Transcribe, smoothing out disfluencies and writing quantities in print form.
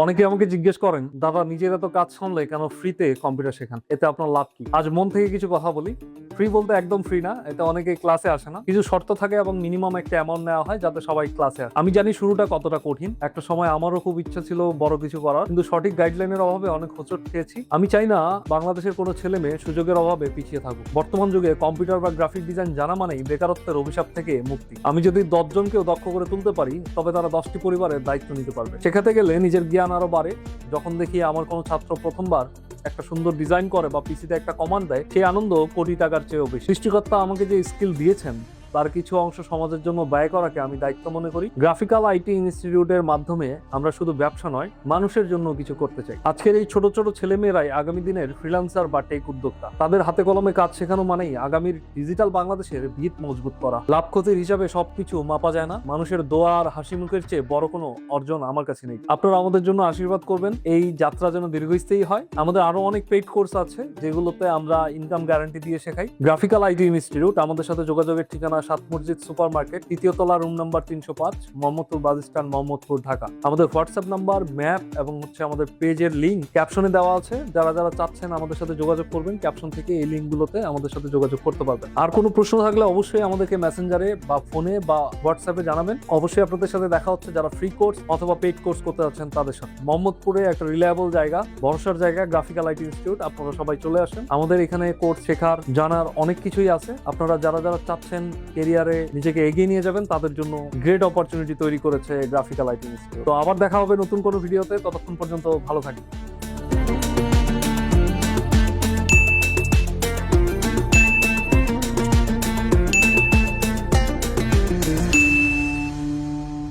অনেকে আমাকে জিজ্ঞেস করেন, দাদা নিজেরা তো কাজ সামলে কেন ফ্রিতে কম্পিউটার শেখান, এতে আপনার লাভ কি? আজ মন থেকে কিছু কথা বলি। ফ্রি বলতে একদম ফ্রি না, এতে অনেকে ক্লাসে আসে না, কিছু শর্ত থাকে এবং মিনিমাম একটা অ্যামাউন্ট নেওয়া হয় যাতে সবাই ক্লাসে আসে। আমি জানি শুরুটা কতটা কঠিন, একটা সময় আমারও খুব ইচ্ছা ছিল বড় কিছু করার, কিন্তু সঠিক গাইডলাইনের অভাবে অনেক হোঁচট খেয়েছি। আমি চাই না বাংলাদেশের কোনো ছেলে মেয়ে সুযোগের অভাবে পিছিয়ে থাকুক। বর্তমান যুগে কম্পিউটার বা গ্রাফিক ডিজাইন জানা মানেই বেকারত্বের অভিশাপ থেকে মুক্তি। আমি যদি 10 জনকেও দক্ষ করে তুলতে পারি, তবে তারা 10টি পরিবারের দায়িত্ব নিতে পারবে। শেখাতে গেলে নিজের জ্ঞান আরো বাড়ে। যখন দেখি আমার কোনো ছাত্র প্রথমবার একটা সুন্দর ডিজাইন করে বা পিসিতে একটা কমান্ড দেয়, সেই আনন্দ কোটি টাকার চেয়েও বেশি। সৃষ্টিকর্তা আমাকে যে স্কিল দিয়েছেন তার কিছু অংশ সমাজের জন্য ব্যয় করাকে আমি দায়িত্ব মনে করি। গ্রাফিক্যাল আইটি ইনস্টিটিউটের মাধ্যমে আমরা শুধু ব্যবসা নয়, মানুষের জন্য কিছু করতে চাই। আজকের এই ছোট ছোট ছেলেমেয়েরাই আগামী দিনের ফ্রিল্যান্সার বা টেক উদ্যোক্তা। তাদের হাতে কলমে কাজ শেখানো মানেই আগামীর ডিজিটাল বাংলাদেশের ভিত মজবুত করা। লাভ ক্ষতির হিসাবে সবকিছু মাপা যায় না। মানুষের দোয়া আর হাসি মুখের চেয়ে বড় কোনো অর্জন আমার কাছে নেই। আপনারা আমাদের জন্য আশীর্বাদ করবেন, এই যাত্রা যেন দীর্ঘস্থায়ী হয়। আমাদের আরো অনেক পেইড কোর্স আছে যেগুলোতে আমরা ইনকাম গ্যারান্টি দিয়ে শেখাই। গ্রাফিক্যাল আইটি ইনস্টিটিউট, আমাদের সাথে যোগাযোগের ঠিকানা সাত মসজিদ সুপার মার্কেট, 3য় তলা, room number 305, Mohammadpur bus stand, Mohammadpur, Dhaka. আমাদের হোয়াটসঅ্যাপ নাম্বার, ম্যাপ এবং আমাদের পেজের লিঙ্ক ক্যাপশনে দেওয়া আছে। যারা যারা চাচ্ছেন আমাদের সাথে যোগাযোগ করবেন, ক্যাপশন থেকে এই লিঙ্কগুলোতে আমাদের সাথে যোগাযোগ করতে পারবেন। আর কোনো প্রশ্ন থাকলে অবশ্যই আমাদেরকে মেসেঞ্জারে বা ফোনে বা হোয়াটসঅ্যাপে জানাবেন। অবশ্যই আপনাদের সাথে দেখা হচ্ছে যারা ফ্রি কোর্স অথবা পেইড কোর্স করতে যাচ্ছেন তাদের সাথে। মোহাম্মদপুরে একটা রিলায়েবল জায়গা, ভরসার জায়গা, গ্রাফিক্যাল আইটি ইনস্টিটিউট। আপনারা সবাই চলে আসেন। আমাদের এখানে কোর্স শেখার, জানার অনেক কিছুই আছে। আপনারা যারা যারা চাচ্ছেন কেরিয়ারে নিজেকে এগিয়ে নিয়ে যাবেন, তাদের জন্য গ্রেট অপরচুনিটি তৈরি করেছে গ্রাফিক্যাল আইটি ইনস্টিটিউট। তো আবার দেখা হবে নতুন কোনো ভিডিওতে। ততক্ষণ পর্যন্ত ভালো থাকবেন।